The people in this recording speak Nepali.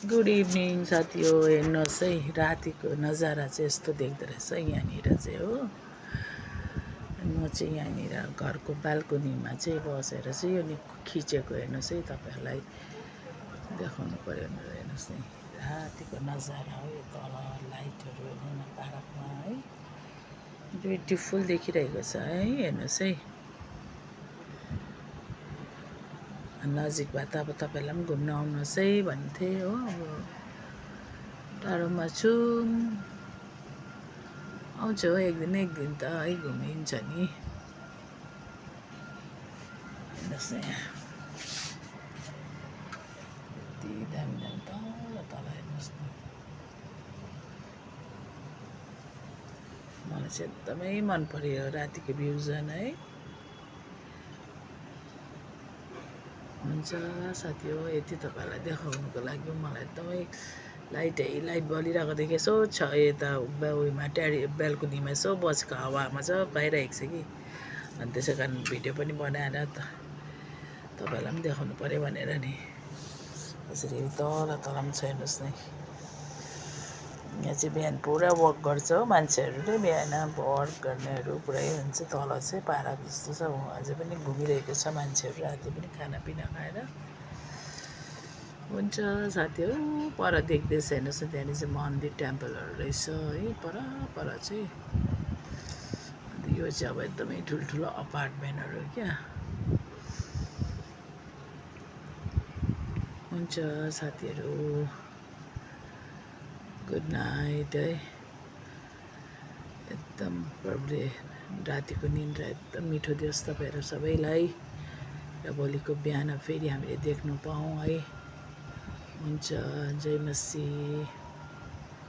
गुड इभिनिङ साथी हो। हेर्नुहोस् है, रातिको नजारा चाहिँ यस्तो देख्दो रहेछ यहाँनिर चाहिँ हो। म चाहिँ यहाँनिर घरको बाल्कोनीमा चाहिँ बसेर चाहिँ यो खिचेको हेर्नुहोस् है, तपाईँहरूलाई देखाउनु पऱ्यो भनेर। हेर्नुहोस् नि, रातिको नजारा हो यो, तल लाइटहरू हेर्नु न पार्कमा है, ब्युटिफुल देखिरहेको छ है। हेर्नुहोस् है, नजिकबाट त अब तपाईँहरूलाई पनि घुम्न आउनुहोस् है भन्थे हो। अब टाढोमा छु, आउँछु हो एक दिन त है, घुमिन्छ नि। हेर्नुहोस् न, यहाँ यति दामी दामी तल तल हेर्नुहोस् न। मलाई चाहिँ एकदमै मन पर्यो रातिको भ्युजन है। हुन्छ साथी हो, यति तपाईँहरूलाई देखाउनुको लागि मलाई एकदमै लाइट बलिरहेको देखेँ। यसो छ यता उयोमा ब्याल्कोनीमा यसो बसेको हावामा चाहिँ पाइरहेको छ कि, अनि त्यसै कारण भिडियो पनि बनाएर तपाईँहरूलाई पनि देखाउनु पऱ्यो भनेर नि। यसरी तल तलमा छ हेर्नुहोस् न। यहाँ चाहिँ बिहान पुरा वर्क गर्छ हो मान्छेहरूले, बिहान वर्क गर्नेहरू पुरै हुन्छ। तल चाहिँ पार्क जस्तो छ, अझै पनि घुमिरहेको छ मान्छेहरू, राति पनि खानापिना खाएर। हुन्छ साथी हो, पर देख्दैछ हेर्नुहोस् न, त्यहाँनिर चाहिँ मन्दिर टेम्पलहरू रहेछ है, पर चाहिँ। अन्त यो चाहिँ अब एकदमै ठुल्ठुलो अपार्टमेन्टहरू क्या। हुन्छ साथीहरू, गुड नाइट है। एकदम प्रभुले रातिको निन्द्रा एकदम मिठो दियोस् तपाईँहरू सबैलाई, र भोलिको बिहान फेरि हामीले देख्नु पाऊँ है। हुन्छ, जय मसी।